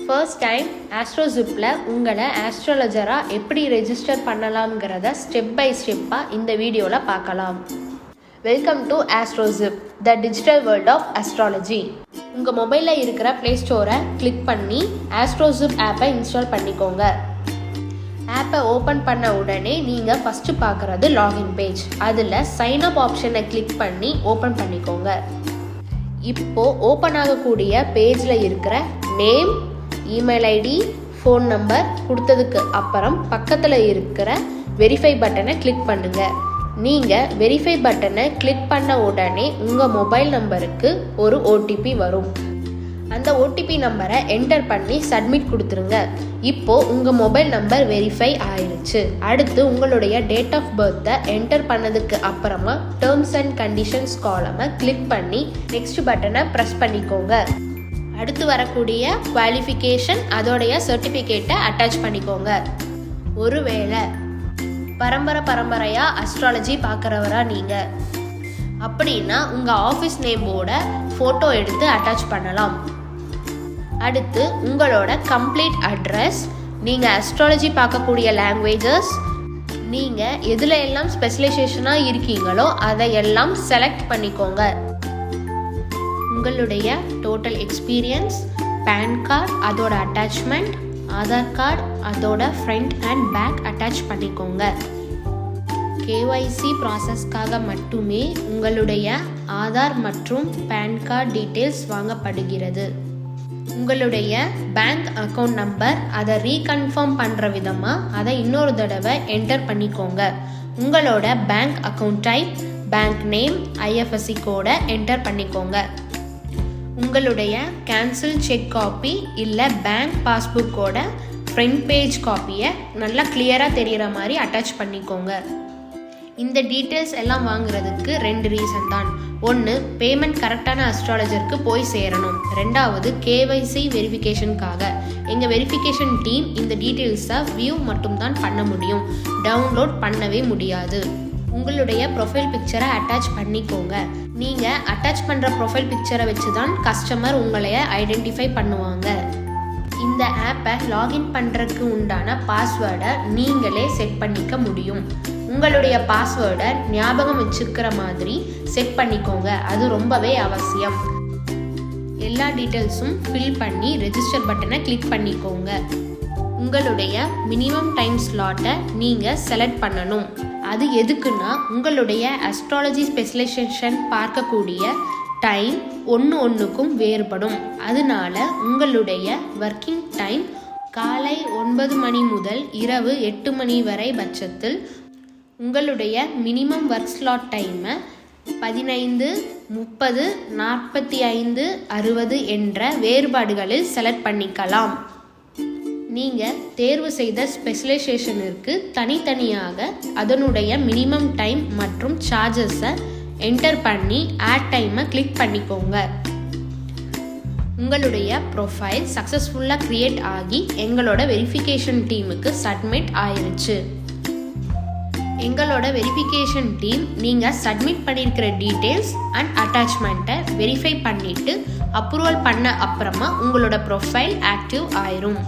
First time ஆஸ்ட்ரோசிப்பில் உங்களை ஆஸ்ட்ராலஜராக எப்படி register பண்ணலாம்ங்கிறத step by ஸ்டெப்பாக இந்த வீடியோவில் பார்க்கலாம். Welcome to AstroZyip, the digital world of astrology. உங்கள் மொபைலில் இருக்கிற ப்ளே ஸ்டோரை கிளிக் பண்ணி AstroZyip ஆப்பை இன்ஸ்டால் பண்ணிக்கோங்க. ஆப்பை ஓப்பன் பண்ண உடனே நீங்கள் ஃபஸ்ட்டு பார்க்குறது லாகின் பேஜ். அதில் சைன் அப் ஆப்ஷனை கிளிக் பண்ணி ஓப்பன் பண்ணிக்கோங்க. இப்போது ஓப்பன் ஆகக்கூடிய பேஜில் இருக்கிற name, email ID, phone number கொடுத்ததுக்கு அப்புறம் பக்கத்தில் இருக்கிற வெரிஃபை பட்டனை கிளிக் பண்ணுங்கள். நீங்கள் வெரிஃபை பட்டனை கிளிக் பண்ண உடனே உங்கள் மொபைல் நம்பருக்கு ஒரு ஓடிபி வரும். அந்த ஓடிபி நம்பரை என்டர் பண்ணி சப்மிட் கொடுத்துருங்க. இப்போது உங்கள் மொபைல் நம்பர் வெரிஃபை ஆயிடுச்சு. அடுத்து உங்களுடைய டேட் ஆஃப் பர்த்தை என்டர் பண்ணதுக்கு அப்புறமா டேர்ம்ஸ் அண்ட் கண்டிஷன்ஸ் காலமை கிளிக் பண்ணி நெக்ஸ்ட் பட்டனை ப்ரெஸ் பண்ணிக்கோங்க. அடுத்து வரக்கூடிய குவாலிஃபிகேஷன், அதோடைய சர்டிஃபிகேட்டை அட்டாச் பண்ணிக்கோங்க. ஒருவேளை பரம்பரையாக அஸ்ட்ராலஜி பார்க்குறவரா நீங்கள் அப்படின்னா உங்கள் ஆஃபீஸ் நேமோட ஃபோட்டோ எடுத்து அட்டாச் பண்ணலாம். அடுத்து உங்களோட கம்ப்ளீட் அட்ரஸ், நீங்கள் அஸ்ட்ராலஜி பார்க்கக்கூடிய லாங்குவேஜஸ், நீங்கள் எதில் எல்லாம் ஸ்பெஷலைசேஷனாக இருக்கீங்களோ அதையெல்லாம் செலக்ட் பண்ணிக்கோங்க. உங்களுடைய டோட்டல் எக்ஸ்பீரியன்ஸ், பேன் கார்டு அதோட அட்டாச்மெண்ட், ஆதார் கார்டு அதோட ஃப்ரண்ட் அண்ட் பேக் அட்டாச் பண்ணிக்கோங்க. கேஒய்சி ப்ராசஸ்க்காக மட்டுமே உங்களுடைய ஆதார் மற்றும் பேன் கார்டு டீட்டெயில்ஸ் வாங்கப்படுகிறது. உங்களுடைய பேங்க் அக்கௌண்ட் நம்பர் அதை ரீகன்ஃபார்ம் பண்ணுற விதமாக அதை இன்னொரு தடவை என்டர் பண்ணிக்கோங்க. உங்களோட bank account type, bank name, IFSC கோடை என்டர் பண்ணிக்கோங்க. உங்களுடைய கேன்சல் செக் காப்பி இல்லை பேங்க் பாஸ்புக்கோட ஃப்ரண்ட் பேஜ் காப்பியை நல்லா கிளியராக தெரிகிற மாதிரி அட்டாச் பண்ணிக்கோங்க. இந்த டீட்டெயில்ஸ் எல்லாம் வாங்குறதுக்கு 2 ரீசன் தான். ஒன்று, பேமெண்ட் கரெக்டான அஸ்ட்ராலஜருக்கு போய் சேரணும். 2வது, கேஒய்சி வெரிஃபிகேஷனுக்காக. எங்கள் வெரிஃபிகேஷன் டீம் இந்த டீட்டெயில்ஸை வியூ மட்டும்தான் பண்ண முடியும், டவுன்லோட் பண்ணவே முடியாது. உங்களுடைய ப்ரொஃபைல் பிக்சரை அட்டாச் பண்ணிக்கோங்க. நீங்கள் அட்டாச் பண்ணுற ப்ரொஃபைல் பிக்சரை வச்சு தான் கஸ்டமர் உங்களைய ஐடென்டிஃபை பண்ணுவாங்க. இந்த ஆப்பை லாகின் பண்ணுறதுக்கு உண்டான பாஸ்வேர்டை நீங்களே செட் பண்ணிக்க முடியும். உங்களுடைய பாஸ்வேர்டை ஞாபகம் வச்சுக்கிற மாதிரி செட் பண்ணிக்கோங்க, அது ரொம்பவே அவசியம். எல்லா டீட்டெயில்ஸும் ஃபில் பண்ணி ரெஜிஸ்டர் பட்டனை கிளிக் பண்ணிக்கோங்க. உங்களுடைய மினிமம் டைம் ஸ்லாட்டை நீங்கள் செலக்ட் பண்ணணும். அது எதுக்குன்னா உங்களுடைய அஸ்ட்ராலஜி ஸ்பெஷலைசேஷன் பார்க்கக்கூடிய டைம் ஒன்றுக்கும் வேறுபடும். அதனால உங்களுடைய ஒர்க்கிங் டைம் காலை 9 மணி முதல் இரவு 8 மணி வரை பட்சத்தில் உங்களுடைய மினிமம் ஒர்க் ஸ்லாட் டைமை 15, 30, 45, 60 என்ற வேறுபாடுகளில் செலக்ட் பண்ணிக்கலாம். நீங்கள் தேர்வு செய்த ஸ்பெஷலைசேஷனிற்கு தனித்தனியாக அதனுடைய மினிமம் டைம் மற்றும் சார்ஜஸை என்டர் பண்ணி ஆட் டைமை கிளிக் பண்ணிக்கோங்க. உங்களுடைய ப்ரொஃபைல் சக்ஸஸ்ஃபுல்லாக க்ரியேட் ஆகி எங்களோட வெரிஃபிகேஷன் டீமுக்கு சப்மிட் ஆயிருச்சு. எங்களோட வெரிஃபிகேஷன் டீம் நீங்கள் சப்மிட் பண்ணியிருக்கிற டீட்டெயில்ஸ் அண்ட் அட்டாச்மெண்ட்டை வெரிஃபை பண்ணிவிட்டு அப்ரூவல் பண்ண அப்புறமா உங்களோட ப்ரொஃபைல் ஆக்டிவ் ஆயிரும்.